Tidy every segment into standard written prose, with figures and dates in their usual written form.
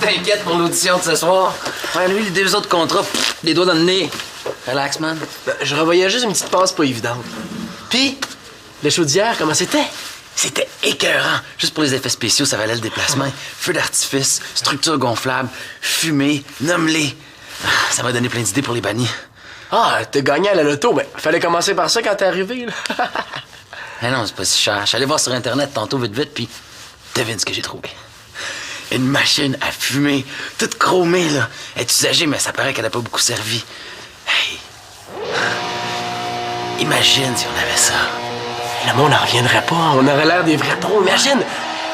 m'inquiète pour l'audition de ce soir. Ouais, lui, les 2 autres contrats, les doigts dans le nez. Relax, man. Je revoyais juste une petite passe pas évidente. Puis, le show d'hier, comment c'était? C'était écœurant. Juste pour les effets spéciaux, ça valait le déplacement. Feu d'artifice, structure gonflable, fumée, nomme-les. Ça m'a donné plein d'idées pour les bannis. Ah, t'as gagné à la loto, mais fallait commencer par ça quand t'es arrivé, là. Mais non, c'est pas si cher. J'allais voir sur Internet tantôt vite, puis devine ce que j'ai trouvé. Une machine à fumer, toute chromée, là. Elle est usagée, mais ça paraît qu'elle a pas beaucoup servi. Hey! Imagine si on avait ça. Le monde n'en reviendrait pas. On aurait l'air des vrais pros. Imagine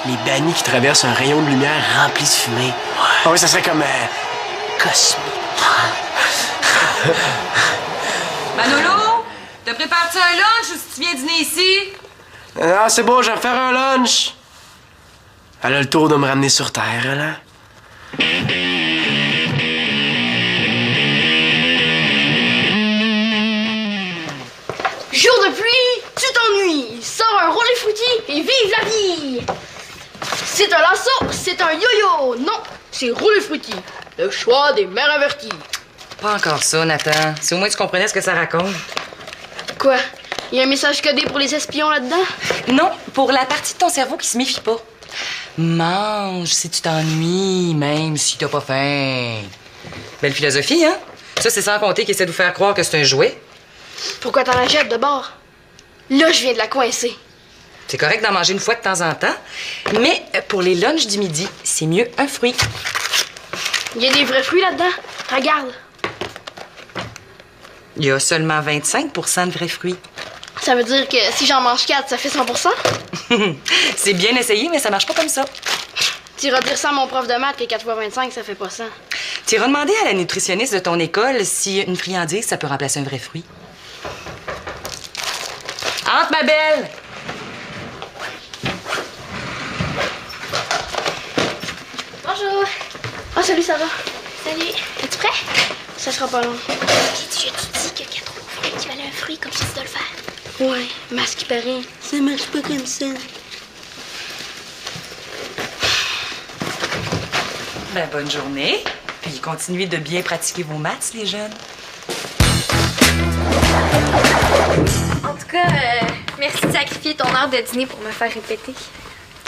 les bannis qui traversent un rayon de lumière rempli de fumée. Ah oui, ça serait comme cosmique. Manolo, te prépares-tu un lunch ou si tu viens dîner ici? Ah, c'est bon, je vais me faire un lunch. Elle a le tour de me ramener sur Terre, elle, hein? Jour de pluie, tu t'ennuies. Sors un roller fruity et vive la vie. C'est un lasso, c'est un yo-yo. Non, c'est roller fruity. Le choix des mères averties. Pas encore ça, Nathan. Si au moins tu comprenais ce que ça raconte. Quoi? Il y a un message codé pour les espions là-dedans? Non, pour la partie de ton cerveau qui se méfie pas. Mange si tu t'ennuies, même si t'as pas faim. Belle philosophie, hein? Ça, c'est sans compter qu'il essaie de vous faire croire que c'est un jouet. Pourquoi t'en achètes de bord? Là, je viens de la coincer. C'est correct d'en manger une fois de temps en temps, mais pour les lunchs du midi, c'est mieux un fruit. Il y a des vrais fruits là-dedans? Regarde. Il y a seulement 25 de vrais fruits. Ça veut dire que si j'en mange 4, ça fait 100%? C'est bien essayé, mais ça marche pas comme ça. T'iras dire ça à mon prof de maths que 4 x 25, ça fait pas 100. T'iras demander à la nutritionniste de ton école si une friandise, ça peut remplacer un vrai fruit. Entre, ma belle! Bonjour. Ah, salut, ça va? Salut. Es-tu prêt? Ça sera pas long. J'ai-tu dit qu'il y a 4 fruits qui valent un fruit comme ça, tu dois le faire? Ouais, mais à ce qui paraît, ça marche pas comme ça. Ben, bonne journée. Puis continuez de bien pratiquer vos maths, les jeunes. En tout cas, merci de sacrifier ton heure de dîner pour me faire répéter.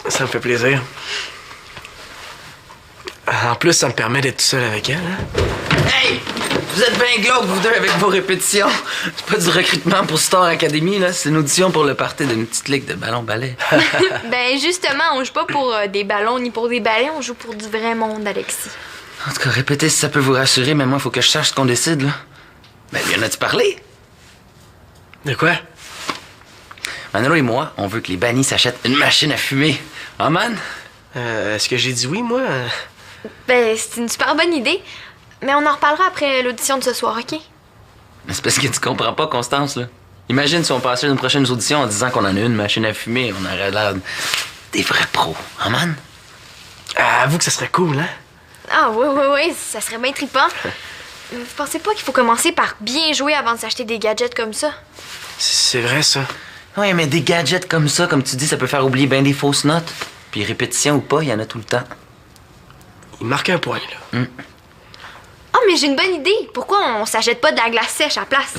Ça me fait plaisir. En plus, ça me permet d'être tout seul avec elle, hein? Hey! Vous êtes bien glauques, vous deux, avec vos répétitions. C'est pas du recrutement pour Star Academy, là. C'est une audition pour le party d'une petite ligue de ballon-ballet. Ben justement, on joue pas pour des ballons ni pour des balais, on joue pour du vrai monde, Alexis. En tout cas, répétez si ça peut vous rassurer, mais moi, il faut que je sache ce qu'on décide, là. Ben, lui en as-tu parlé? De quoi? Manolo et moi, on veut que les bannis s'achètent une machine à fumer. Ah, man? Est-ce que j'ai dit oui, moi? Ben, c'est une super bonne idée. Mais on en reparlera après l'audition de ce soir, OK? Mais c'est parce que tu comprends pas, Constance, là. Imagine si on passait une prochaine audition en disant qu'on en a une machine à fumer. On aurait l'air des vrais pros. Ah, man? Avoue que ça serait cool, hein? Ah oui, ça serait bien trippant. Vous pensez pas qu'il faut commencer par bien jouer avant de s'acheter des gadgets comme ça? C'est vrai, ça. Ouais, mais des gadgets comme ça, comme tu dis, ça peut faire oublier bien des fausses notes. Puis répétition ou pas, il y en a tout le temps. Il marque un point, là. Oh, mais j'ai une bonne idée. Pourquoi on s'achète pas de la glace sèche à la place?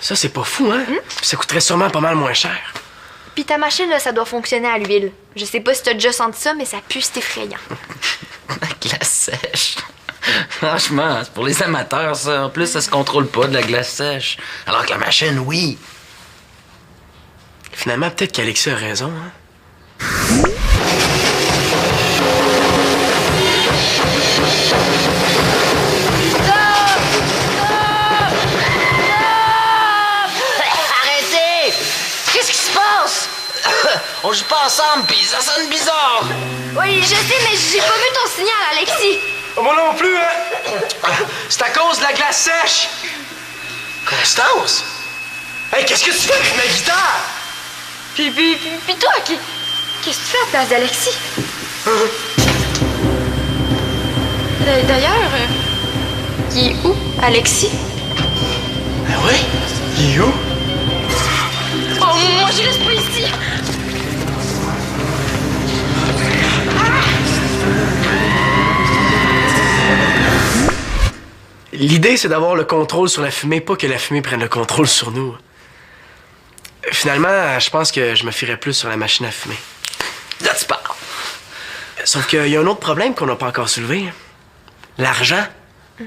Ça, c'est pas fou, hein? Ça coûterait sûrement pas mal moins cher. Puis ta machine, là, ça doit fonctionner à l'huile. Je sais pas si t'as déjà senti ça, mais ça pue, c'est effrayant. La glace sèche. Franchement, c'est pour les amateurs, ça. En plus, ça se contrôle pas de la glace sèche. Alors que la machine, oui. Finalement, peut-être qu'Alexis a raison, hein? Arrêtez! Qu'est-ce qui se passe? On joue pas ensemble, pis ça sonne bizarre. Oui, je sais, mais j'ai pas vu ton signal, Alexis. Moi non plus, hein? C'est à cause de la glace sèche! Constance? Hey, qu'est-ce que tu fais avec ma guitare? Puis toi, qu'est-ce que tu fais à la place d'Alexis? D'ailleurs, il est où, Alexis? Ah oui? Il est où? Oh, moi, je reste pas ici. L'idée, c'est d'avoir le contrôle sur la fumée, pas que la fumée prenne le contrôle sur nous. Finalement, je pense que je me fierais plus sur la machine à fumer. Là, tu parles. Sauf qu'il y a un autre problème qu'on n'a pas encore soulevé. L'argent.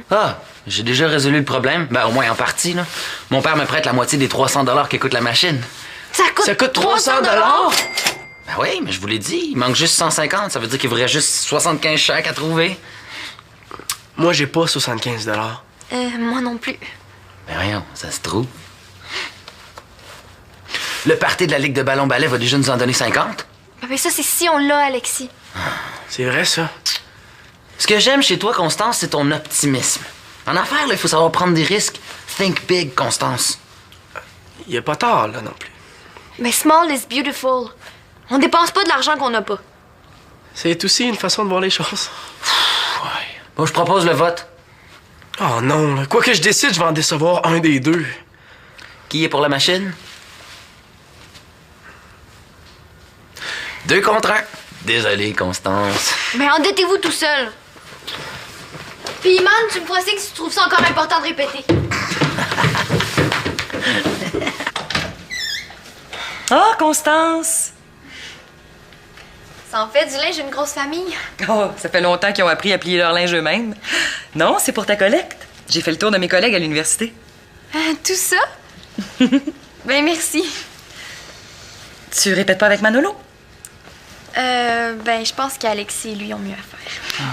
Ah, j'ai déjà résolu le problème. Ben, au moins en partie, là. Mon père me prête la moitié des 300 $ qu'écoute la machine. Ça coûte 300 $? Ben oui, mais je vous l'ai dit, il manque juste 150. Ça veut dire qu'il vous reste juste 75 chèques à trouver. Moi, j'ai pas 75 $. Moi non plus. Ben voyons, ça se trouve. Le party de la Ligue de ballon-ballet va déjà nous en donner 50. Ben ça, c'est si on l'a, Alexis. C'est vrai, ça. Ce que j'aime chez toi, Constance, c'est ton optimisme. En affaires, il faut savoir prendre des risques. Think big, Constance. Il y a pas tard, là, non plus. Mais small is beautiful. On dépense pas de l'argent qu'on n'a pas. C'est aussi une façon de voir les choses. Ouais. Bon, je propose le vote. Oh non, là. Quoi que je décide, je vais en décevoir un des deux. Qui est pour la machine? 2 contre 1. Désolé, Constance. Mais endettez-vous tout seul. Puis, man, tu me feras signe si tu trouves ça encore important de répéter. Ah, Constance! Ça en fait du linge d'une grosse famille. Oh, ça fait longtemps qu'ils ont appris à plier leur linge eux-mêmes. Non, c'est pour ta collecte. J'ai fait le tour de mes collègues à l'université. Tout ça? Ben, merci. Tu répètes pas avec Manolo? Ben, je pense qu'Alexis et lui ont mieux à faire.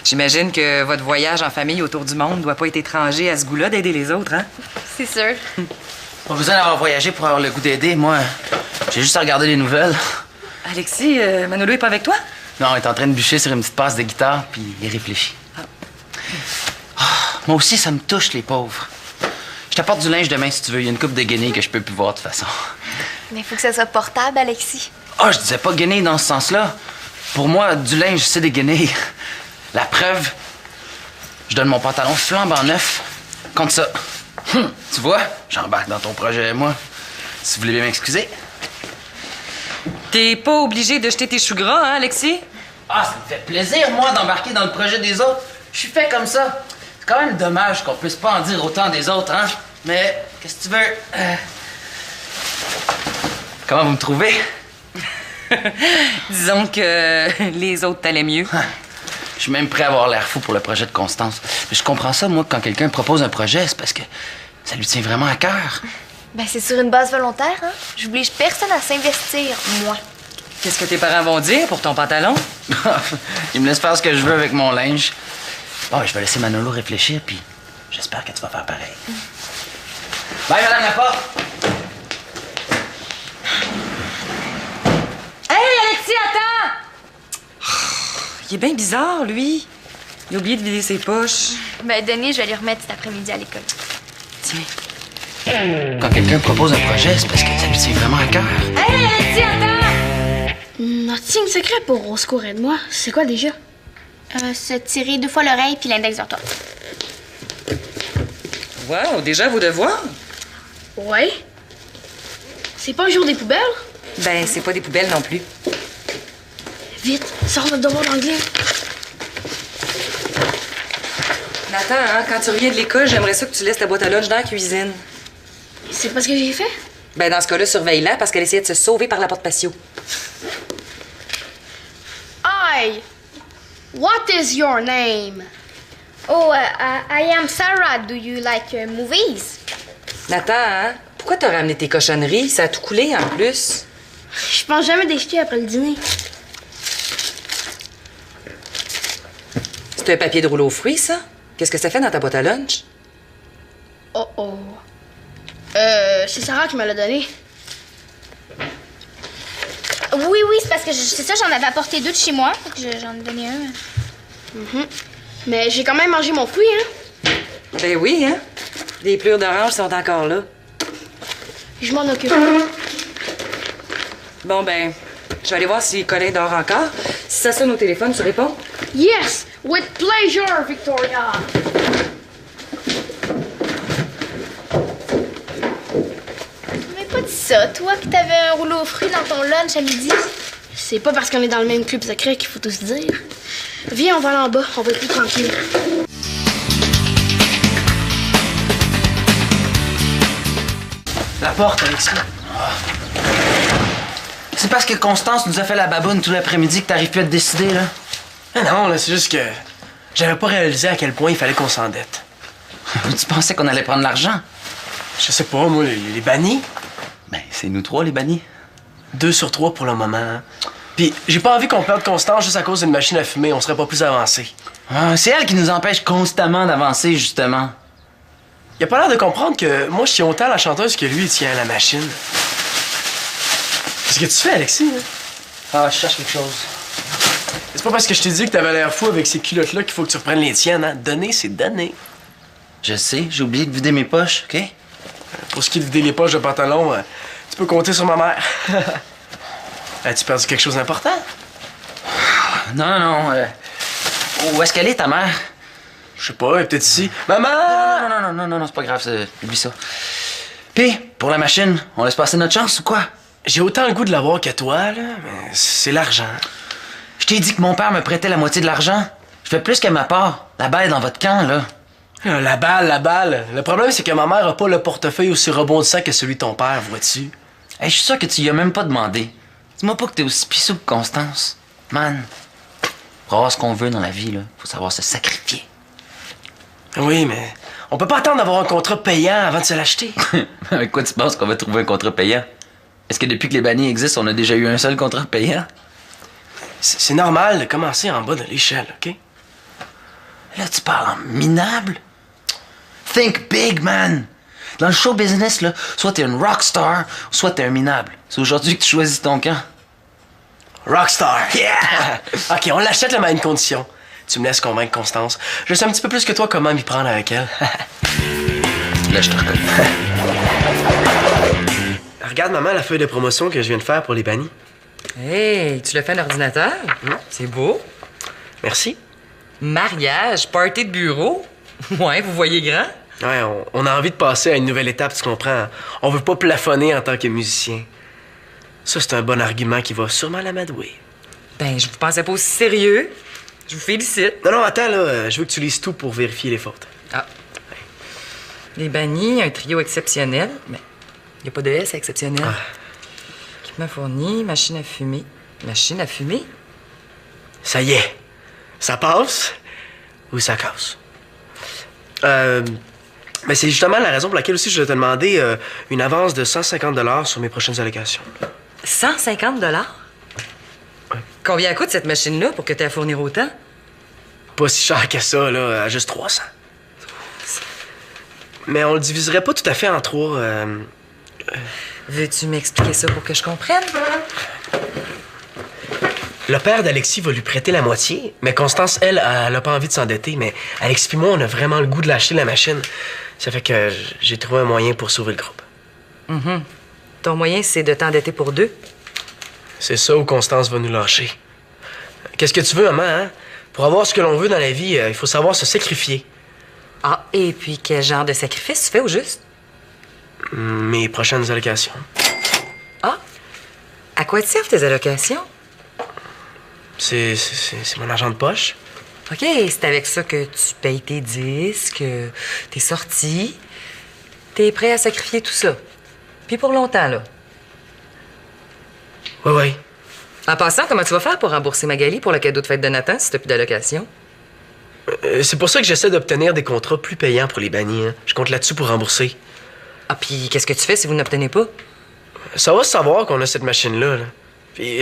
J'imagine que votre voyage en famille autour du monde doit pas être étranger à ce goût-là d'aider les autres, hein? C'est sûr. Pas besoin d'avoir voyagé pour avoir le goût d'aider. Moi, j'ai juste à regarder les nouvelles. Alexis, Manolo est pas avec toi? Non, il est en train de bûcher sur une petite passe de guitare, puis il réfléchit. Ah, moi aussi, ça me touche, les pauvres. Je t'apporte du linge demain, si tu veux. Il y a une coupe de guenilles que je peux plus voir, de toute façon. Mais il faut que ça soit portable, Alexis. Ah, je disais pas guenilles dans ce sens-là. Pour moi, du linge, c'est des guenilles. La preuve, je donne mon pantalon flambant neuf contre ça. Tu vois, j'embarque dans ton projet, moi. Si vous voulez bien m'excuser. T'es pas obligé de jeter tes choux gras, hein, Alexis? Ah, ça me fait plaisir, moi, d'embarquer dans le projet des autres. Je suis fait comme ça. C'est quand même dommage qu'on puisse pas en dire autant des autres, hein? Mais, qu'est-ce que tu veux? Comment vous me trouvez? Disons que les autres t'allaient mieux. Je suis même prêt à avoir l'air fou pour le projet de Constance. Mais je comprends ça, moi, quand quelqu'un propose un projet, c'est parce que ça lui tient vraiment à cœur. Ben, c'est sur une base volontaire, hein? J'oblige personne à s'investir, moi. Qu'est-ce que tes parents vont dire pour ton pantalon? Il me laisse faire ce que je veux avec mon linge. Bon, je vais laisser Manolo réfléchir, puis j'espère que tu vas faire pareil. Bye, Madame Laporte! Hey, Alexis, attends! Il est bien bizarre, lui. Il a oublié de vider ses poches. Ben, Denis, je vais lui remettre cet après-midi à l'école. Tiens. Quand quelqu'un propose un projet, c'est parce que ça lui tient vraiment à cœur. Hey, Alexis, attends! Notre signe secret pour Au secours, aide-moi, c'est quoi déjà? Se tirer 2 fois l'oreille puis l'index vers toi. Wow, déjà vos devoirs? Ouais. C'est pas un jour des poubelles? Ben, c'est pas des poubelles non plus. Vite, sors notre devoir d'anglais. Nathan, hein, quand tu reviens de l'école, j'aimerais ça que tu laisses ta boîte à lunch dans la cuisine. C'est pas ce que j'ai fait? Ben, dans ce cas-là, surveille-la parce qu'elle essayait de se sauver par la porte patio. Hi! What is your name? Oh, I am Sarah. Do you like movies? Nathan, hein, pourquoi t'as ramené tes cochonneries? Ça a tout coulé en plus. Je pense jamais d'échouer après le dîner. C'est un papier de rouleau aux fruits, ça? Qu'est-ce que ça fait dans ta boîte à lunch? Oh oh. C'est Sarah qui me l'a donné. Oui, c'est parce que c'est ça, j'en avais apporté 2 de chez moi. Fait que j'en ai donné un. Mais j'ai quand même mangé mon fruit, hein? Ben oui, hein? Les plures d'orange sont encore là. Je m'en occupe. Bon, ben, je vais aller voir si Colin dort encore. Si ça sonne au téléphone, tu réponds? Yes! With pleasure, Victoria! Tu m'avais pas dit ça, toi, que t'avais un rouleau aux fruits dans ton lunch à midi? C'est pas parce qu'on est dans le même club secret qu'il faut tout se dire. Viens, on va aller en bas, on va être plus tranquille. La porte, Alexis. C'est parce que Constance nous a fait la baboune tout l'après-midi que t'arrives plus à te décider, là? Ah non, là, c'est juste que j'avais pas réalisé à quel point il fallait qu'on s'endette. Tu pensais qu'on allait prendre l'argent? Je sais pas, moi, les bannis. Ben, c'est nous trois, les bannis. 2 sur 3 pour le moment. Hein. Puis j'ai pas envie qu'on perde Constance juste à cause d'une machine à fumer. On serait pas plus avancé. Ah, c'est elle qui nous empêche constamment d'avancer, justement. Il a pas l'air de comprendre que moi, je tiens autant à la chanteuse que lui, il tient à la machine. Qu'est-ce que tu fais, Alexis? Hein? Ah, je cherche quelque chose. C'est pas parce que je t'ai dit que t'avais l'air fou avec ces culottes-là qu'il faut que tu reprennes les tiennes, hein? Donner, c'est donner. Je sais, j'ai oublié de vider mes poches, OK? Pour ce qui est de vider les poches de pantalon, tu peux compter sur ma mère. As-tu perdu quelque chose d'important? Non. Où est-ce qu'elle est, ta mère? Je sais pas, elle est peut-être ici. Maman! Non, c'est pas grave, oublie ça. Puis, pour la machine, on laisse passer notre chance ou quoi? J'ai autant le goût de l'avoir que toi, là, mais c'est l'argent. Je t'ai dit que mon père me prêtait la moitié de l'argent. Je fais plus qu'à ma part. La balle est dans votre camp, là. La balle. Le problème, c'est que ma mère a pas le portefeuille aussi rebondissant que celui de ton père, vois-tu? Hey, je suis sûr que tu y as même pas demandé. Dis-moi pas que t'es aussi pissou que Constance. Man, pour avoir ce qu'on veut dans la vie, là, faut savoir se sacrifier. Oui, mais on peut pas attendre d'avoir un contrat payant avant de se l'acheter. Avec quoi tu penses qu'on va trouver un contrat payant? Est-ce que depuis que les bannis existent, on a déjà eu un seul contrat payant? C'est normal de commencer en bas de l'échelle, OK? Là, tu parles en minable? Think big, man! Dans le show business, là, soit t'es une rockstar, soit t'es un minable. C'est aujourd'hui que tu choisis ton camp. Rockstar! Yeah! OK, on l'achète, là, mais à une condition. Tu me laisses convaincre Constance. Je sais un petit peu plus que toi comment m'y prendre avec elle. Là, je te reconnais. Regarde, maman, la feuille de promotion que je viens de faire pour les bannis. Hey, tu l'as fait à l'ordinateur? C'est beau. Merci. Mariage, party de bureau. Ouais, vous voyez grand? Ouais, on a envie de passer à une nouvelle étape, tu comprends? On veut pas plafonner en tant que musicien. Ça, c'est un bon argument qui va sûrement l'amadouer. Ben, je vous pensais pas aussi sérieux. Je vous félicite. Non, attends, là, je veux que tu lises tout pour vérifier les fautes. Ah. Les bannis, un trio exceptionnel. Mais il n'y a pas de S à exceptionnel. Équipement fourni, machine à fumer. Machine à fumer? Ça y est. Ça passe ou ça casse? Mais c'est justement la raison pour laquelle aussi je vais te demander une avance de 150 $ sur mes prochaines allocations. 150 $? Combien coûte cette machine-là pour que tu aies à fournir autant? Pas si cher que ça, là, à juste 300. Mais on le diviserait pas tout à fait en 3. Veux-tu m'expliquer ça pour que je comprenne? Le père d'Alexis va lui prêter la moitié, mais Constance, elle a pas envie de s'endetter. Mais Alexis puis moi, on a vraiment le goût de l'acheter, la machine. Ça fait que j'ai trouvé un moyen pour sauver le groupe. Ton moyen, c'est de t'endetter pour 2? C'est ça où Constance va nous lâcher. Qu'est-ce que tu veux, maman, hein? Pour avoir ce que l'on veut dans la vie, il faut savoir se sacrifier. Ah, et puis quel genre de sacrifice tu fais au juste? Mes prochaines allocations. Ah, à quoi te servent tes allocations? C'est mon argent de poche. OK, c'est avec ça que tu payes tes disques, tes sorties. T'es prêt à sacrifier tout ça. Puis pour longtemps, là. Oui. En passant, comment tu vas faire pour rembourser Magali pour le cadeau de fête de Nathan si t'as plus d'allocation? C'est pour ça que j'essaie d'obtenir des contrats plus payants pour les bannis. Hein. Je compte là-dessus pour rembourser. Ah, puis qu'est-ce que tu fais si vous n'obtenez pas? Ça va se savoir qu'on a cette machine-là. Là. Puis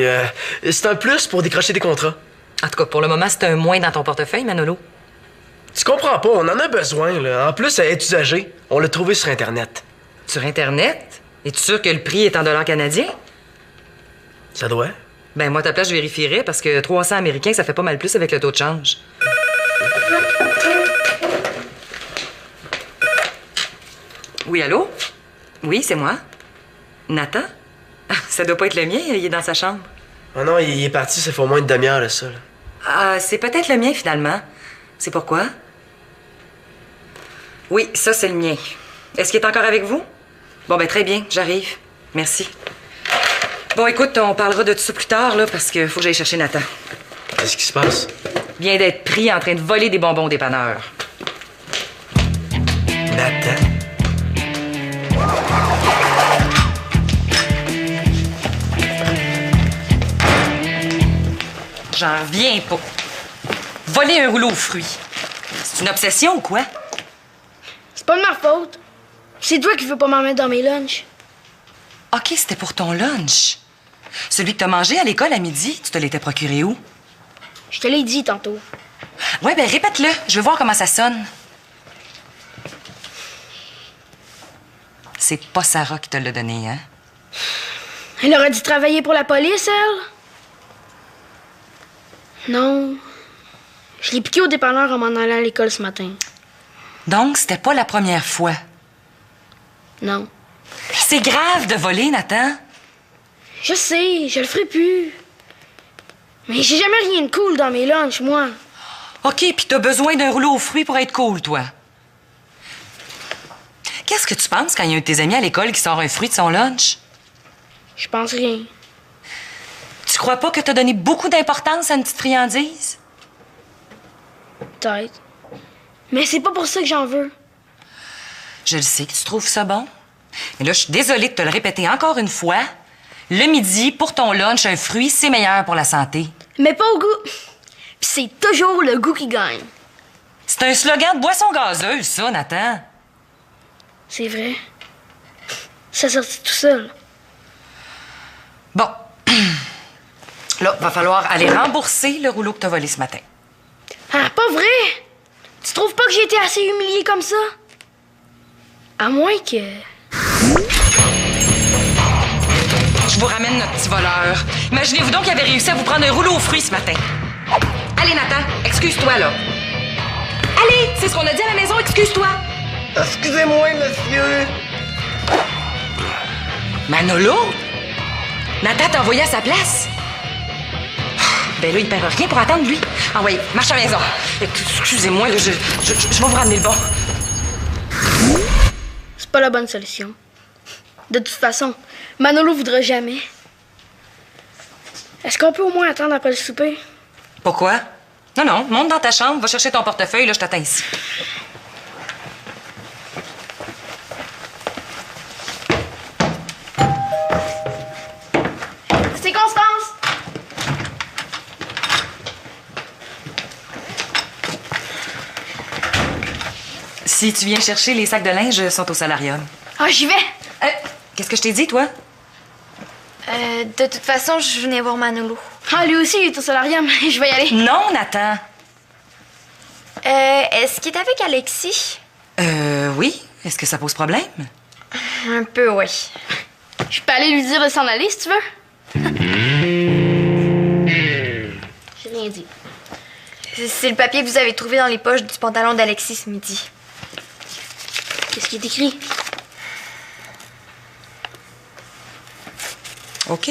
c'est un plus pour décrocher des contrats. En tout cas, pour le moment, c'est un moins dans ton portefeuille, Manolo. Tu comprends pas, on en a besoin. Là. En plus, elle est usagée. On l'a trouvé sur Internet. Sur Internet? Es-tu sûr que le prix est en dollars canadiens? Ça doit. Ben, moi, à ta place, je vérifierais parce que 300 américains, ça fait pas mal plus avec le taux de change. Oui, allô? Oui, c'est moi. Nathan? Ça doit pas être le mien, il est dans sa chambre. Oh non, il est parti, ça fait au moins une demi-heure de ça. Là. Ah, c'est peut-être le mien, finalement. C'est pourquoi? Oui, ça, c'est le mien. Est-ce qu'il est encore avec vous? Bon, ben très bien, j'arrive. Merci. Bon, écoute, on parlera de tout ça plus tard, là, parce qu'il faut que j'aille chercher Nathan. Qu'est-ce qui se passe? Il vient d'être pris en train de voler des bonbons au dépanneur. Nathan? J'en reviens pas. Voler un rouleau aux fruits. C'est une obsession ou quoi? C'est pas de ma faute. C'est toi qui veux pas m'en mettre dans mes lunchs. OK, c'était pour ton lunch. Celui que t'as mangé à l'école à midi, tu te l'étais procuré où? Je te l'ai dit tantôt. Ouais, ben répète-le. Je veux voir comment ça sonne. C'est pas Sarah qui te l'a donné, hein? Elle aurait dû travailler pour la police, elle? Non. Je l'ai piqué au dépanneur en m'en allant à l'école ce matin. Donc, c'était pas la première fois. Non. C'est grave de voler, Nathan. Je sais, je le ferai plus. Mais j'ai jamais rien de cool dans mes lunchs, moi. OK, puis t'as besoin d'un rouleau aux fruits pour être cool, toi. Qu'est-ce que tu penses quand il y a un de tes amis à l'école qui sort un fruit de son lunch? Je pense rien. Tu crois pas que t'as donné beaucoup d'importance à une petite friandise? Peut-être. Mais c'est pas pour ça que j'en veux. Je le sais que tu trouves ça bon. Mais là, je suis désolée de te le répéter encore une fois. Le midi, pour ton lunch, un fruit, c'est meilleur pour la santé. Mais pas au goût. Puis c'est toujours le goût qui gagne. C'est un slogan de boisson gazeuse, ça, Nathan. C'est vrai. Ça sortit tout seul. Bon. Là, va falloir aller rembourser le rouleau que t'as volé ce matin. Ah, pas vrai? Tu trouves pas que j'ai été assez humiliée comme ça? À moins que... Je vous ramène notre petit voleur. Imaginez-vous donc qu'il avait réussi à vous prendre un rouleau aux fruits ce matin. Allez, Nathan, excuse-toi, là. Allez, c'est ce qu'on a dit à la maison, excuse-toi. Excusez-moi, monsieur. Manolo? Nathan t'a envoyé à sa place? Ben là, il perd rien pour attendre, lui. Ah ouais, marche à la maison. Excusez-moi, là, je vais vous ramener le bon. C'est pas la bonne solution. De toute façon, Manolo voudra jamais. Est-ce qu'on peut au moins attendre après le souper? Pourquoi? Non, non, monte dans ta chambre, va chercher ton portefeuille, là, je t'attends ici. C'est Constance! Si tu viens chercher, les sacs de linge sont au solarium. Ah, j'y vais! Qu'est-ce que je t'ai dit, toi? De toute façon, je venais voir Manolo. Ah, lui aussi, il est au solarium. Je vais y aller. Non, Nathan. Est-ce qu'il est avec Alexis? Oui. Est-ce que ça pose problème? Un peu, oui. Je peux aller lui dire de s'en aller, si tu veux. J'ai rien dit. C'est le papier que vous avez trouvé dans les poches du pantalon d'Alexis ce midi. Qu'est-ce qui est écrit? OK.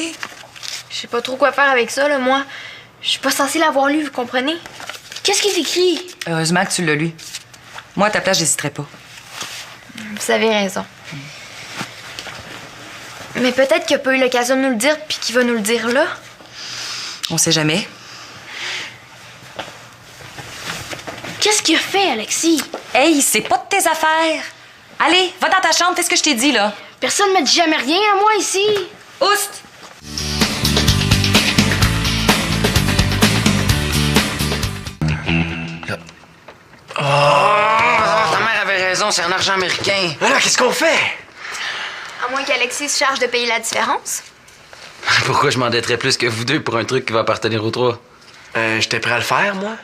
Je sais pas trop quoi faire avec ça, là, moi. Je suis pas censée l'avoir lu, vous comprenez? Qu'est-ce qui est écrit? Heureusement que tu l'as lu. Moi, à ta place, j'hésiterais pas. Vous avez raison. Mais peut-être qu'il a pas eu l'occasion de nous le dire, puis qu'il va nous le dire là. On sait jamais. Qu'est-ce qu'il a fait, Alexis? Hey, c'est pas de tes affaires. Allez, va dans ta chambre, fais ce que je t'ai dit, là. Personne ne me dit jamais rien à moi ici. Oust! Ta mère avait raison, c'est un argent américain. Alors, qu'est-ce qu'on fait? À moins qu'Alexis se charge de payer la différence. Pourquoi je m'endetterais plus que vous deux pour un truc qui va appartenir aux trois? J'étais prêt à le faire, moi.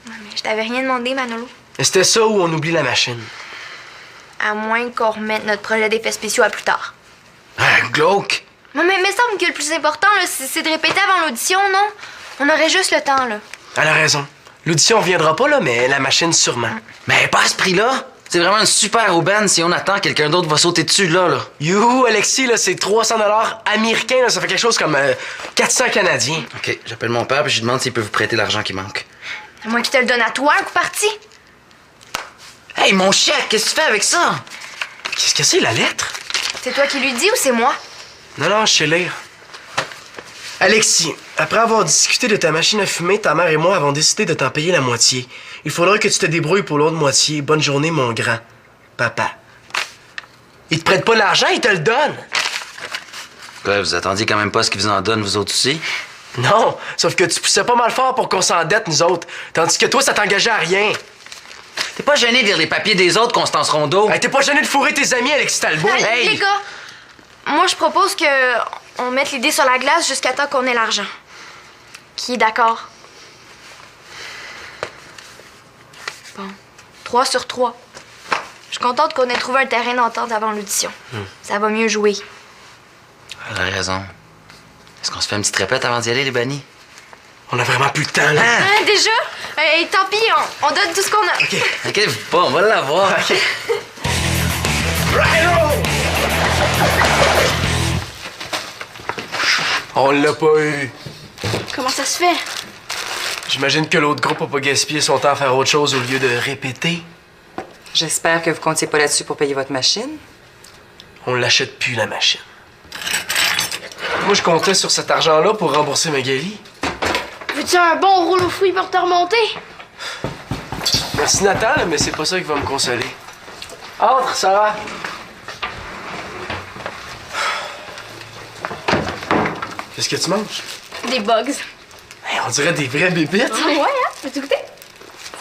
Mais je t'avais rien demandé, Manolo. C'était ça où on oublie la machine. À moins qu'on remette notre projet d'effets spéciaux à plus tard. Glauque! Mais semble que le plus important, là, c'est de répéter avant l'audition, non? On aurait juste le temps, là. Elle a raison. L'audition viendra pas, là, mais la machine, sûrement. Mais pas à ce prix-là. C'est vraiment une super aubaine si on attend quelqu'un d'autre va sauter dessus, là. Youhou, Alexis, là, c'est 300 $ américains, là. Ça fait quelque chose comme 400 canadiens. OK, j'appelle mon père et je lui demande s'il peut vous prêter l'argent qui manque. À moins qu'il te le donne à toi, un coup parti. Hey, mon chèque, qu'est-ce que tu fais avec ça? Qu'est-ce que c'est, la lettre? C'est toi qui lui dis ou c'est moi? Non, je sais lire. Alexis, après avoir discuté de ta machine à fumer, ta mère et moi avons décidé de t'en payer la moitié. Il faudra que tu te débrouilles pour l'autre moitié. Bonne journée, mon grand. Papa. Il te prête pas l'argent, il te le donne. Ouais, vous attendiez quand même pas ce qu'il vous en donne, vous autres aussi? Non, sauf que tu poussais pas mal fort pour qu'on s'endette, nous autres. Tandis que toi, ça t'engageait à rien. T'es pas gêné de lire les papiers des autres, Constance Rondeau? Hey, t'es pas gêné de fourrer tes amis, Alexis Talbot? Hey, les gars, moi, je propose que on mette l'idée sur la glace jusqu'à temps qu'on ait l'argent. Qui est d'accord? Bon. 3 sur 3. Je suis contente qu'on ait trouvé un terrain d'entente avant l'audition. Ça va mieux jouer. Elle a raison. Est-ce qu'on se fait une petite répète avant d'y aller, les bannis? On a vraiment plus le temps, là. Hein, déjà? Tant pis, on donne tout ce qu'on a. OK. Inquiète-vous pas, on va l'avoir. OK. Rhino! On l'a pas eu. Comment ça se fait? J'imagine que l'autre groupe a pas gaspillé son temps à faire autre chose au lieu de répéter. J'espère que vous comptiez pas là-dessus pour payer votre machine. On l'achète plus, la machine. Moi, je comptais sur cet argent-là pour rembourser Magali. Veux-tu un bon rouleau aux fruits pour te remonter? Merci, Nathan, mais c'est pas ça qui va me consoler. Entre, Sarah. Qu'est-ce que tu manges? Des bugs. Hey, on dirait des vraies bébites. Ouais, hein? Veux-tu goûter?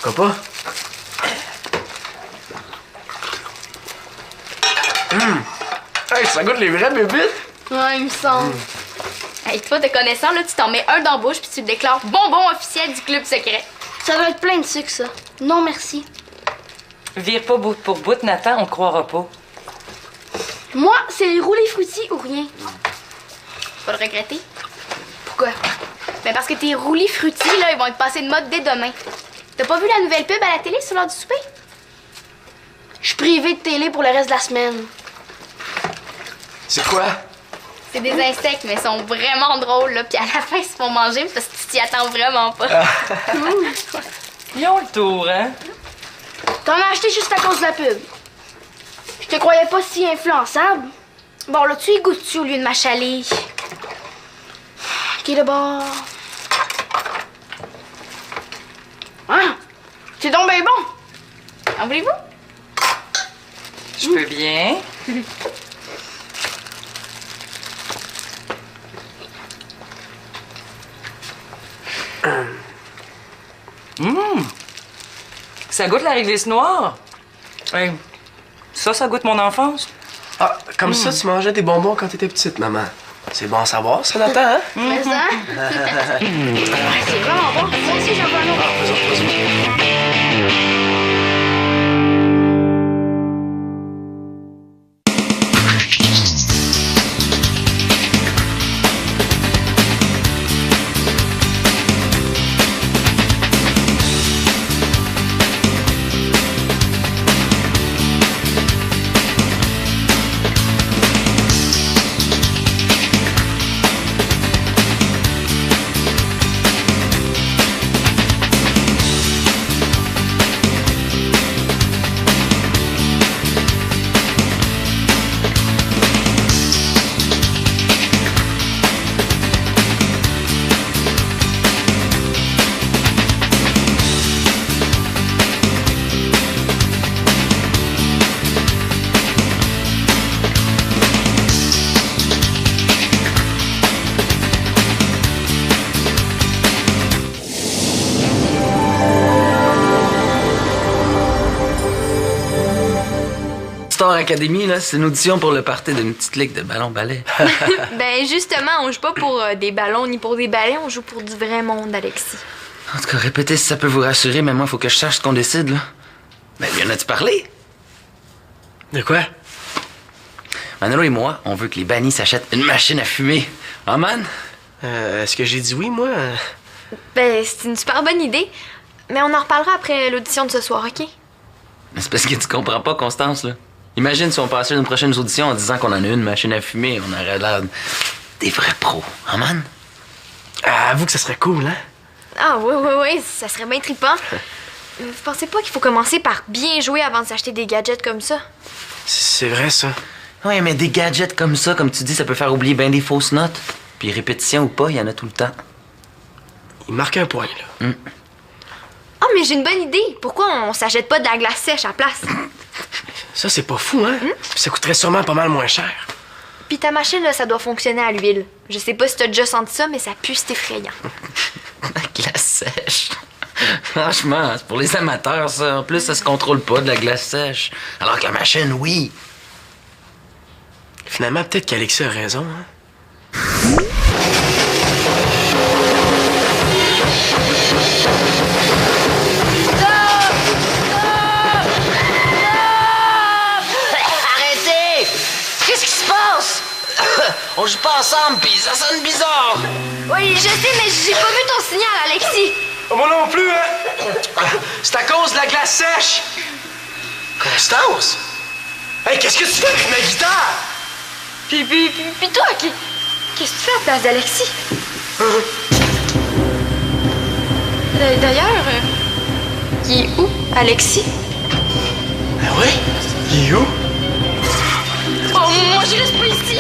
Pourquoi pas? Hey, ça goûte les vraies bébites? Ouais, il me semble. Hey, toi, te connaissant, là, tu t'en mets un dans la bouche puis tu le déclares bonbon officiel du club secret. Ça doit être plein de sucre, ça. Non, merci. Vire pas bout pour bout, Nathan, on te croira pas. Moi, c'est les roulés fruitis ou rien. Tu vas le regretter. Pourquoi? Ben parce que tes roulis fruitis, là, ils vont être passés de mode dès demain. T'as pas vu la nouvelle pub à la télé sur l'heure du souper? Je suis privée de télé pour le reste de la semaine. C'est quoi? C'est des insectes, mais ils sont vraiment drôles, là. Puis à la fin, ils se font manger parce que tu t'y attends vraiment pas. Ils ont le tour, hein? T'en as acheté juste à cause de la pub. Je te croyais pas si influençable. Bon, là, tu y goûtes-tu au lieu de m'achaler? Ok, d'abord. Ah! C'est donc bien bon! En voulez-vous? Je peux bien. Ça goûte la réglisse noire. Hey, ça goûte mon enfance. Ah, comme ça, tu mangeais des bonbons quand t'étais petite, maman. C'est bon à savoir, ça, Nathan, hein? Mais ça? C'est vraiment bon. Moi aussi, j'en veux un autre. Star Academy, là, c'est une audition pour le party d'une petite ligue de ballon-ballet. Ben, justement, on joue pas pour des ballons ni pour des balais, on joue pour du vrai monde, Alexis. En tout cas, répétez si ça peut vous rassurer, mais moi, il faut que je sache ce qu'on décide, là. Ben, lui en as-tu parlé? De quoi? Manolo et moi, on veut que les bannis s'achètent une machine à fumer. Ah, man? Est-ce que j'ai dit oui, moi? Ben, c'est une super bonne idée, mais on en reparlera après l'audition de ce soir, OK? Mais c'est parce que tu comprends pas, Constance, là. Imagine si on passait une prochaine audition en disant qu'on en a une machine à fumer, on aurait l'air des vrais pros. Ah, man? Avoue que ça serait cool, hein? Ah, oui, ça serait bien trippant. Vous pensez pas qu'il faut commencer par bien jouer avant de s'acheter des gadgets comme ça? C'est vrai, ça. Ouais, mais des gadgets comme ça, comme tu dis, ça peut faire oublier bien des fausses notes. Puis répétition ou pas, il y en a tout le temps. Il marque un point, là. Ah, mais j'ai une bonne idée. Pourquoi on s'achète pas de la glace sèche à la place? Ça, c'est pas fou, hein? Puis ça coûterait sûrement pas mal moins cher. Puis ta machine, là, ça doit fonctionner à l'huile. Je sais pas si t'as déjà senti ça, mais ça pue, c'est effrayant. La glace sèche. Franchement, c'est pour les amateurs, ça. En plus, ça se contrôle pas de la glace sèche. Alors que la machine, oui. Finalement, peut-être qu'Alexis a raison, hein? Arrêtez! Qu'est-ce qui se passe? On joue pas ensemble, pis ça sonne bizarre. Oui, je sais, mais j'ai pas vu ton signal, Alexis. Moi non plus, hein? C'est à cause de la glace sèche! Constance? Hey, qu'est-ce que tu fais avec ma guitare? Puis toi, qu'est-ce que tu fais à la place d'Alexis? D'ailleurs, il est où, Alexis? Ah oui? Il est où? Oh, moi, je reste pas ici.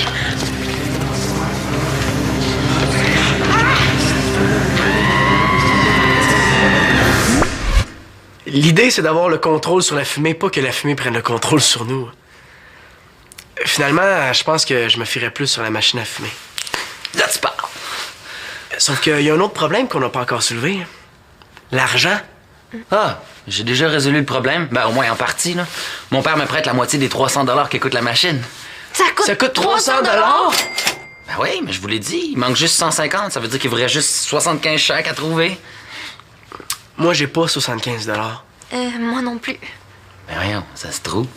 L'idée, c'est d'avoir le contrôle sur la fumée, pas que la fumée prenne le contrôle sur nous. Finalement, je pense que je me fierais plus sur la machine à fumer. Là, tu parles. Sauf qu'il y a un autre problème qu'on n'a pas encore soulevé. L'argent. Ah, j'ai déjà résolu le problème. Ben, au moins en partie, là. Mon père me prête la moitié des 300 $ qu'écoute la machine. Ça coûte 300 $? Ben oui, mais je vous l'ai dit, il manque juste 150. Ça veut dire qu'il vous reste juste 75 chèques à trouver. Moi, j'ai pas 75 $. Moi non plus. Ben voyons, ça se trouve.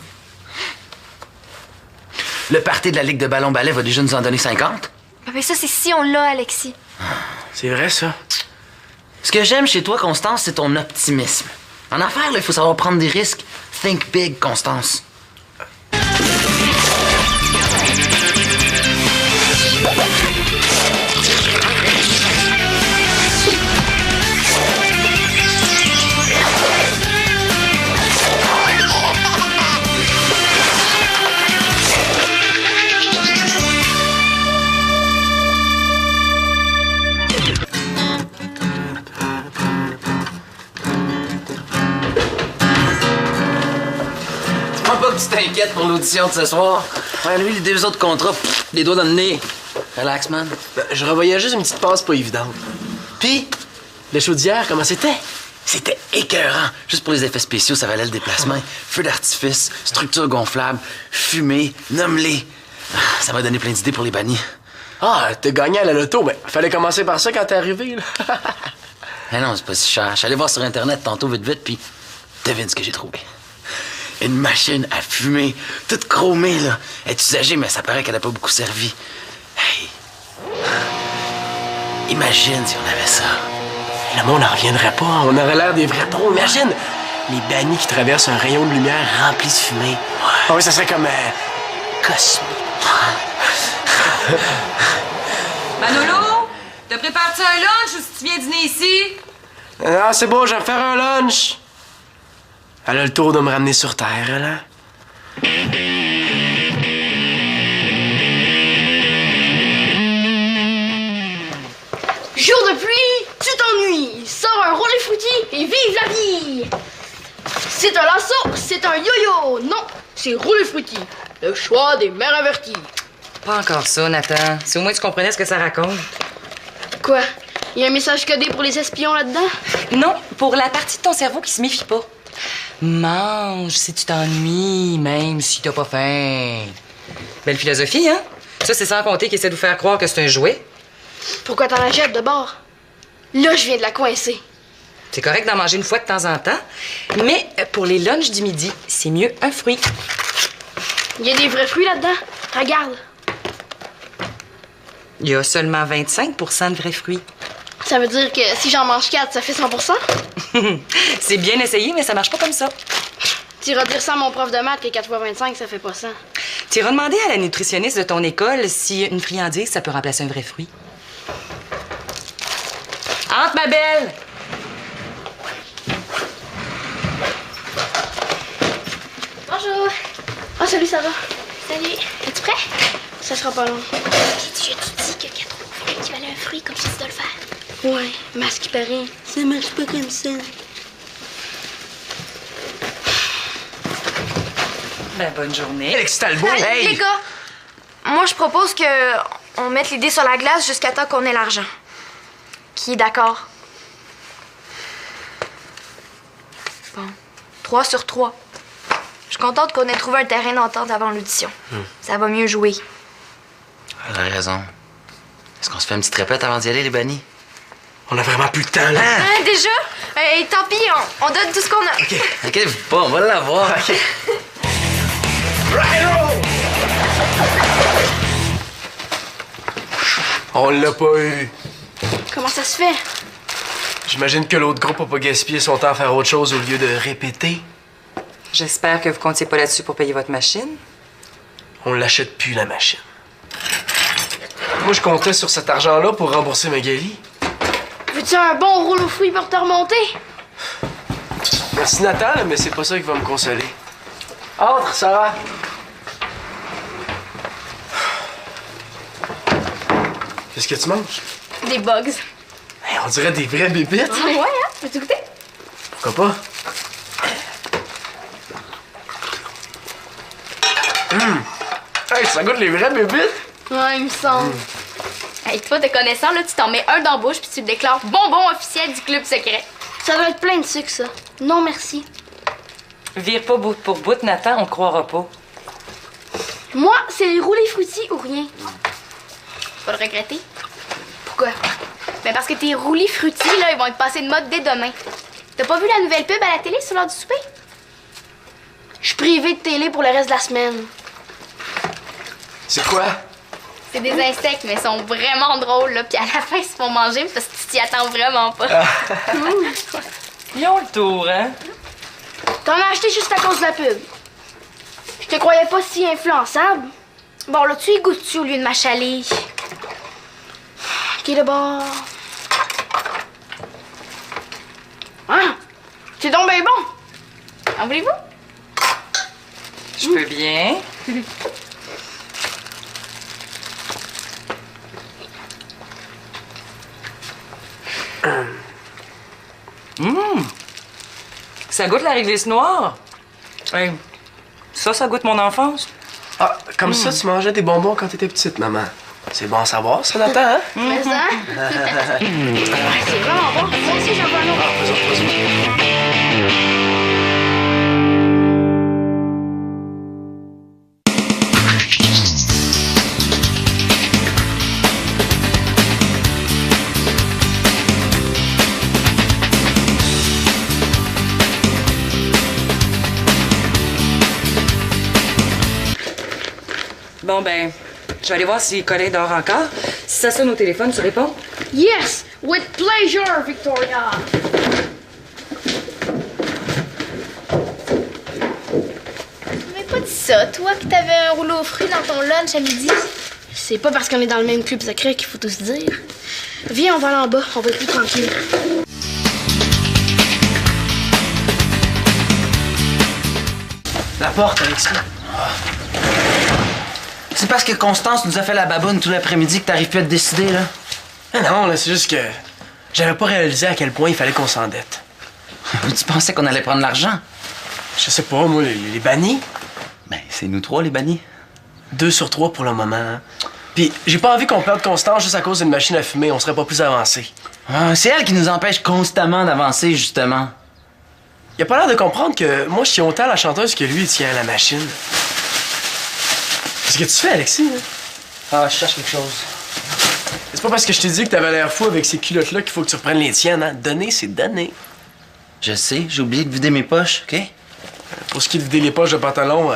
Le party de la Ligue de ballon-ballet va déjà nous en donner 50. Mais ça, c'est si on l'a, Alexis. C'est vrai, ça. Ce que j'aime chez toi, Constance, c'est ton optimisme. En affaires, il faut savoir prendre des risques. Think big, Constance. Pas que tu t'inquiètes pour l'audition de ce soir. Ouais, lui, les deux autres contrats, pff, les doigts dans le nez. Relax, man. Ben, je revoyais juste une petite passe pas évidente. Puis, Le show d'hier, comment c'était? c'était écœurant. Juste pour les effets spéciaux, ça valait le déplacement. Feu d'artifice, structure gonflable, fumée, nomme-les. Ça m'a donné plein d'idées pour les bannis. Ah, t'as gagné à la loto. Ben, fallait commencer par ça quand t'es arrivé, là. Eh non, c'est pas si cher. Je suis allé voir sur Internet tantôt, vite, puis devine ce que j'ai trouvé. Une machine à fumer, toute chromée, là. Elle est usagée, mais ça paraît qu'elle n'a pas beaucoup servi. Hey! Imagine si on avait ça. Le monde n'en reviendrait pas. On aurait l'air des vrais pros. Imagine les bannis qui traversent un rayon de lumière rempli de fumée. Ah oui, ça serait comme cosmique. Manolo, te prépares-tu un lunch ou si tu viens dîner ici? Ah, c'est bon, je vais me faire un lunch. Elle a le tour de me ramener sur Terre, elle, hein? Jour de pluie, tu t'ennuies. Sors un roller fruity et vive la vie. C'est un lasso, c'est un yo-yo. Non, c'est roller fruity. Le choix des mères averties. Pas encore ça, Nathan. Si au moins tu comprenais ce que ça raconte. Quoi? Il y a un message codé pour les espions là-dedans? Non, pour la partie de ton cerveau qui se méfie pas. Mange si tu t'ennuies, même si t'as pas faim. Belle philosophie, hein? Ça, c'est sans compter qu'il essaie de vous faire croire que c'est un jouet. Pourquoi t'en achètes de bord? Là, je viens de la coincer. C'est correct d'en manger une fois de temps en temps, mais pour les lunchs du midi, c'est mieux un fruit. Il y a des vrais fruits là-dedans? Regarde. Il y a seulement 25 % de vrais fruits. Ça veut dire que si j'en mange 4, ça fait 100%? C'est bien essayé, mais ça marche pas comme ça. Tu iras dire ça à mon prof de maths que 4 x 25, ça fait pas 100. Tu iras demander à la nutritionniste de ton école si une friandise, ça peut remplacer un vrai fruit. Entre, ma belle! Bonjour. Oh, salut, ça va? Salut. Es-tu prêt? Ça sera pas long. Je te dis que 4 fruits équivalent à un fruit comme si tu dois le faire. Ouais, mais à ce qui paraît, ça marche pas comme ça. Ben, bonne journée. Alex Talbot, Les hey! gars, moi, Moi, je propose que on mette l'idée sur la glace jusqu'à temps qu'on ait l'argent. Qui est d'accord? Bon. 3 sur 3. Je suis contente qu'on ait trouvé un terrain d'entente avant l'audition. Ça va mieux jouer. Elle a raison. Est-ce qu'on se fait une petite répète avant d'y aller, les bannis? On a vraiment plus le temps, là. Hein, déjà? Tant pis, on donne tout ce qu'on a. OK. Inquiète-vous pas, on va l'avoir. OK. On l'a pas eu. Comment ça se fait? J'imagine que l'autre groupe a pas gaspillé son temps à faire autre chose au lieu de répéter. J'espère que vous comptiez pas là-dessus pour payer votre machine. On l'achète plus, la machine. Moi, je comptais sur cet argent-là pour rembourser Magali. Veux-tu un bon rouleau fruits pour te remonter? Merci, Nathan, mais c'est pas ça qui va me consoler. Entre, Sarah. Qu'est-ce que tu manges? Des bugs. Hey, on dirait des vraies bébites. Ouais, hein? Veux-tu goûter? Pourquoi pas? Hey, ça goûte les vraies bébites? Ouais, il me semble. Hey, toi, te connaissant, là, tu t'en mets un dans la bouche puis tu le déclares bonbon officiel du club secret. Ça doit être plein de sucre, ça. Non, merci. Vire pas bout pour bout, Nathan, on croira pas. Moi, c'est les roulés fruitis ou rien. Tu vas le regretter. Pourquoi? Ben parce que tes roulis fruitis, là, ils vont être passés de mode dès demain. T'as pas vu la nouvelle pub à la télé sur l'heure du souper? Je suis privée de télé pour le reste de la semaine. C'est quoi? C'est des insectes, mais ils sont vraiment drôles, là. Puis à la fin, ils se font manger parce que tu t'y attends vraiment pas. Ils ont le tour, hein? T'en as acheté juste à cause de la pub. Je te croyais pas si influençable. Bon, là, tu y goûtes-tu au lieu de m'achaler? Ok, d'abord. Ah! C'est donc bien bon! En voulez-vous? Je peux bien. Ça goûte la réglisse noire. Hey, ça goûte mon enfance. Ah, comme ça, tu mangeais des bonbons quand t'étais petite, maman. C'est bon à savoir, ça, Nathan, hein? Mais ça? Ouais, c'est vraiment bon. Moi aussi, j'en veux un autre. Bon, ben, je vais aller voir si Colin dort encore. Si ça sonne au téléphone, tu réponds? Yes! With pleasure, Victoria! Tu m'avais pas dit ça, toi, que t'avais un rouleau aux fruits dans ton lunch à midi? C'est pas parce qu'on est dans le même club secret qu'il faut tout se dire. Viens, on va aller en bas, on va être plus tranquille. La porte, Alexis. C'est parce que Constance nous a fait la baboune tout l'après-midi que t'arrives plus à te décider, là. Ah non, là, c'est juste que j'avais pas réalisé à quel point il fallait qu'on s'endette. Tu pensais qu'on allait prendre l'argent? Je sais pas, moi, les bannis. Ben, c'est nous trois, les bannis. 2 sur 3 pour le moment. Hein. Puis j'ai pas envie qu'on perde Constance juste à cause d'une machine à fumer. On serait pas plus avancé. Ah, c'est elle qui nous empêche constamment d'avancer, justement. Il a pas l'air de comprendre que moi, je tiens autant à la chanteuse que lui, il tient à la machine. Qu'est-ce que tu fais, Alexis? Hein? Ah, je cherche quelque chose. C'est pas parce que je t'ai dit que t'avais l'air fou avec ces culottes-là qu'il faut que tu reprennes les tiennes, hein? Donner, c'est donner. Je sais, j'ai oublié de vider mes poches, OK? Pour ce qui est de vider les poches de pantalon,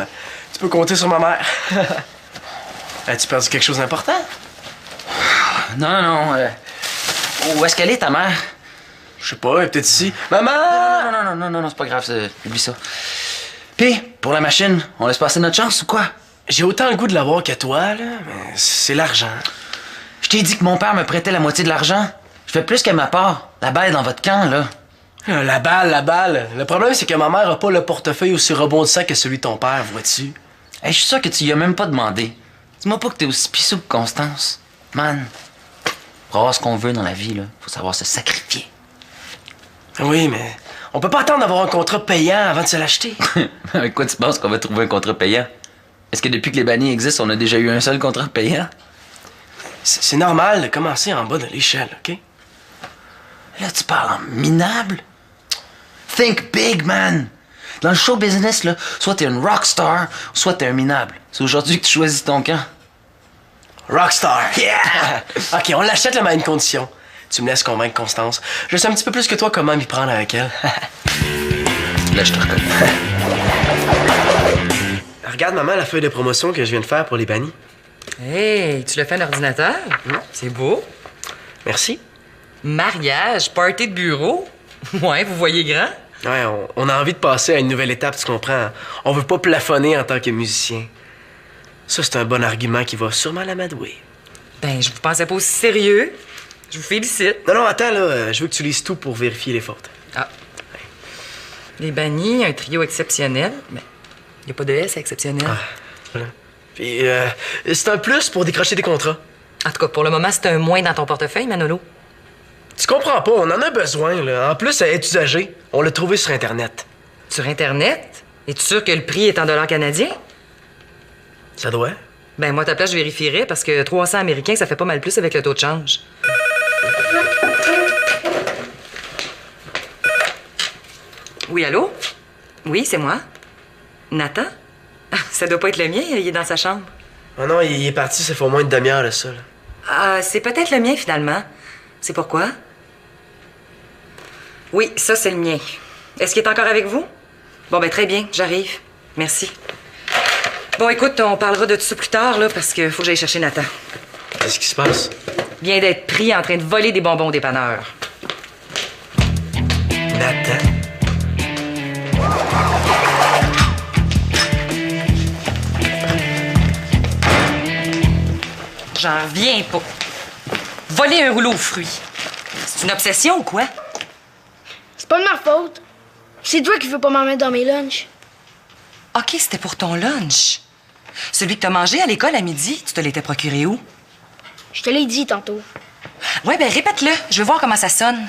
tu peux compter sur ma mère. As-tu perdu quelque chose d'important? Non. Où est-ce qu'elle est, ta mère? Je sais pas, elle est peut-être ici. Maman! Non, c'est pas grave, oublie ça. Puis, pour la machine, on laisse passer notre chance ou quoi? J'ai autant le goût de l'avoir que toi, là, mais c'est l'argent. Je t'ai dit que mon père me prêtait la moitié de l'argent. Je fais plus que ma part. La balle est dans votre camp, là. La balle. Le problème, c'est que ma mère a pas le portefeuille aussi rebondissant que celui de ton père, vois-tu? Hey, je suis sûr que tu y as même pas demandé. Dis-moi pas que t'es aussi pissou que Constance. Man, pour avoir ce qu'on veut dans la vie, là, faut savoir se sacrifier. Oui, mais on peut pas attendre d'avoir un contrat payant avant de se l'acheter. Avec quoi tu penses qu'on va trouver un contrat payant? Est-ce que depuis que les bannis existent, on a déjà eu un seul contrat payant? C'est normal de commencer en bas de l'échelle, OK? Là, tu parles en minable? Think big, man! Dans le show business, là, soit t'es une rockstar, soit t'es un minable. C'est aujourd'hui que tu choisis ton camp. Rockstar! Yeah! OK, on l'achète, là, mais à une condition. Tu me laisses convaincre Constance. Je sais un petit peu plus que toi comment m'y prendre avec elle. Là, je te reconnais. Regarde, maman, la feuille de promotion que je viens de faire pour les bannis. Hey, tu l'as fait à l'ordinateur? C'est beau. Merci. Mariage, party de bureau. Ouais, vous voyez grand? Ouais, on a envie de passer à une nouvelle étape, tu comprends? On veut pas plafonner en tant que musicien. Ça, c'est un bon argument qui va sûrement l'amadouer. Ben, je vous pensais pas aussi sérieux. Je vous félicite. Non, attends, là, je veux que tu lises tout pour vérifier les fautes. Ah. Les bannis, un trio exceptionnel. Mais il n'y a pas de S à exceptionnel. Voilà. Puis, c'est un plus pour décrocher des contrats. En tout cas, pour le moment, c'est un moins dans ton portefeuille, Manolo. Tu comprends pas, on en a besoin, là. En plus, elle est usagée. On l'a trouvé sur Internet. Sur Internet? Es-tu sûr que le prix est en dollars canadiens? Ça doit? Ben, moi, à ta place, je vérifierais parce que 300 américains, ça fait pas mal plus avec le taux de change. Oui, allô? Oui, c'est moi. Nathan? Ça doit pas être le mien, il est dans sa chambre. Ah non, il est parti, ça fait au moins une demi-heure de ça, là. Ah, c'est peut-être le mien, finalement. C'est pourquoi? Oui, ça, c'est le mien. Est-ce qu'il est encore avec vous? Bon, ben très bien, j'arrive. Merci. Bon, écoute, on parlera de tout ça plus tard, là, parce qu'il faut que j'aille chercher Nathan. Qu'est-ce qui se passe? Il vient d'être pris en train de voler des bonbons au dépanneur. Nathan? J'en reviens pas. Voler un rouleau aux fruits. C'est une obsession ou quoi? C'est pas de ma faute. C'est toi qui veux pas m'en mettre dans mes lunchs. OK, c'était pour ton lunch. Celui que t'as mangé à l'école à midi, tu te l'étais procuré où? Je te l'ai dit tantôt. Ouais, ben répète-le. Je veux voir comment ça sonne.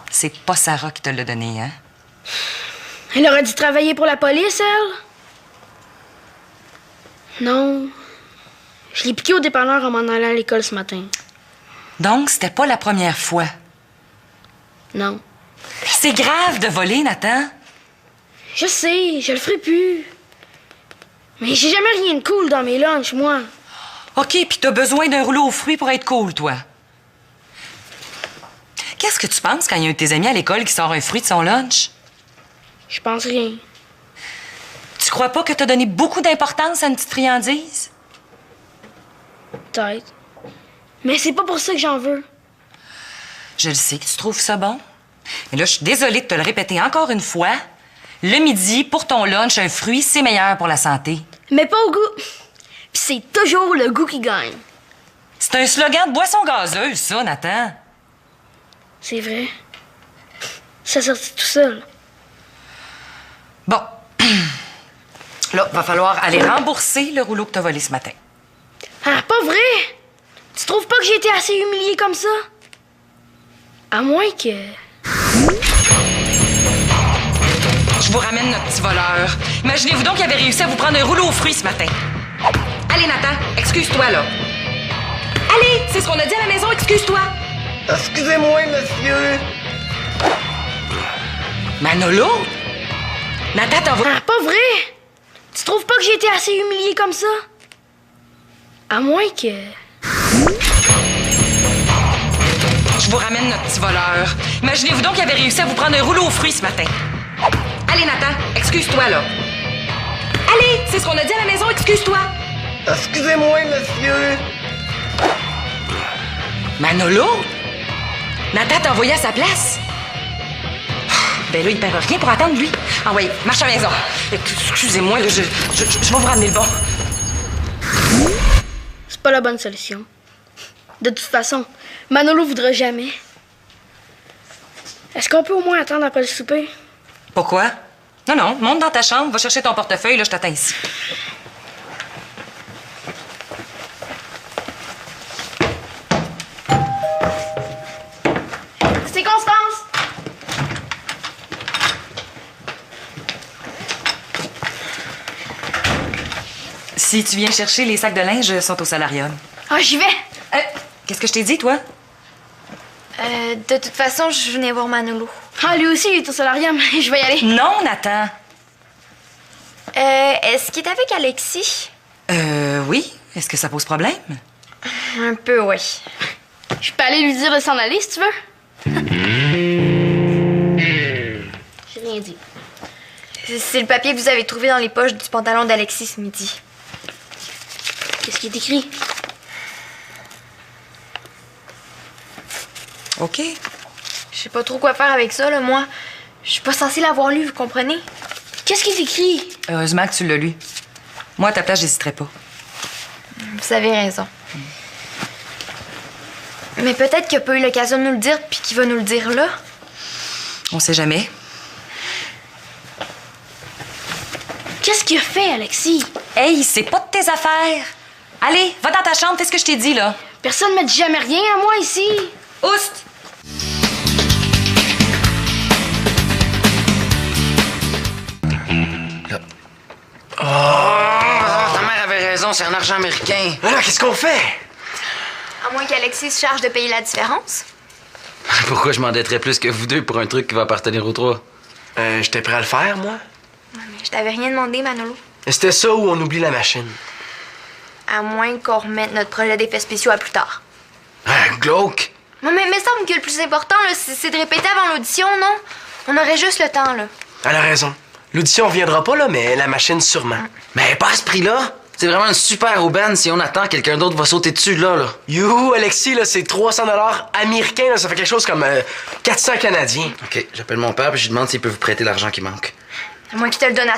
C'est pas Sarah qui te l'a donné, hein? Elle aurait dû travailler pour la police, elle? Non. Je l'ai piqué au dépanneur en m'en allant à l'école ce matin. Donc, c'était pas la première fois. Non. C'est grave de voler, Nathan. Je sais, je le ferai plus. Mais j'ai jamais rien de cool dans mes lunchs, moi. OK, puis t'as besoin d'un rouleau aux fruits pour être cool, toi. Qu'est-ce que tu penses quand il y a un de tes amis à l'école qui sort un fruit de son lunch? Je pense rien. Tu crois pas que t'as donné beaucoup d'importance à une petite friandise? Peut-être. Mais c'est pas pour ça que j'en veux. Je le sais que tu trouves ça bon. Mais là, je suis désolée de te le répéter encore une fois. Le midi, pour ton lunch, un fruit, c'est meilleur pour la santé. Mais pas au goût. Puis c'est toujours le goût qui gagne. C'est un slogan de boisson gazeuse, ça, Nathan. C'est vrai. Ça sortit tout seul. Bon. Là, va falloir aller rembourser le rouleau que t'as volé ce matin. Ah, pas vrai? Tu trouves pas que j'ai été assez humiliée comme ça? À moins que... Je vous ramène notre petit voleur. Imaginez-vous donc qu'il avait réussi à vous prendre un rouleau aux fruits ce matin. Allez, Nathan, excuse-toi, là. Allez, c'est ce qu'on a dit à la maison, excuse-toi. Excusez-moi, monsieur. Manolo? Nathan, t'en vas... Ah, pas vrai? Tu trouves pas que j'ai été assez humiliée comme ça? À moins que... Je vous ramène notre petit voleur. Imaginez-vous donc qu'il avait réussi à vous prendre un rouleau aux fruits ce matin. Allez, Nathan, excuse-toi, là. Allez, c'est ce qu'on a dit à la maison, excuse-toi. Excusez-moi, monsieur. Manolo? Nathan t'a envoyé à sa place? Ben là, il perd rien pour attendre, lui. Ah ouais, marche à la maison. Excusez-moi, là, je vais vous ramener le bon. C'est pas la bonne solution. De toute façon, Manolo voudra jamais. Est-ce qu'on peut au moins attendre après le souper? Pourquoi? Non, monte dans ta chambre, va chercher ton portefeuille, là, je t'attends ici. C'est Constance! Si tu viens chercher, les sacs de linge sont au solarium. Ah, j'y vais. Qu'est-ce que je t'ai dit, toi? De toute façon, je venais voir Manolo. Ah, lui aussi, il est au solarium. Je vais y aller. Non, Nathan. Est-ce qu'il est avec Alexis? Oui. Est-ce que ça pose problème? Un peu, oui. Je peux aller lui dire de s'en aller, si tu veux. J'ai rien dit. C'est le papier que vous avez trouvé dans les poches du pantalon d'Alexis ce midi. Qu'est-ce qui est écrit? OK. Je sais pas trop quoi faire avec ça, là, moi. Je suis pas censée l'avoir lu, vous comprenez? Qu'est-ce qui est écrit? Heureusement que tu l'as lu. Moi, à ta place, j'hésiterais pas. Vous avez raison. Mais peut-être qu'il n'a pas eu l'occasion de nous le dire, puis qu'il va nous le dire là. On sait jamais. Qu'est-ce qu'il a fait, Alexis? Hey, c'est pas de tes affaires. Allez, va dans ta chambre, fais ce que je t'ai dit, là. Personne ne me dit jamais rien à moi ici. Oust! Ta mère avait raison, c'est un argent américain. Alors, qu'est-ce qu'on fait? À moins qu'Alexis se charge de payer la différence. Pourquoi je m'endetterais plus que vous deux pour un truc qui va appartenir aux trois? J'étais prêt à le faire, moi. Mais je t'avais rien demandé, Manolo. C'était ça ou on oublie la machine. À moins qu'on remette notre projet d'effets spéciaux à plus tard. Glauque! Mais semble que le plus important, là, c'est de répéter avant l'audition, non? On aurait juste le temps, là. Elle a raison. L'audition viendra pas, là, mais la machine, sûrement. Mais pas à ce prix-là. C'est vraiment une super aubaine si on attend, quelqu'un d'autre va sauter dessus là. Youhou, Alexis, là, c'est 300 $ américains, là, ça fait quelque chose comme 400 canadiens. OK, j'appelle mon père et je lui demande s'il peut vous prêter l'argent qui manque. À moins qu'il te le donne à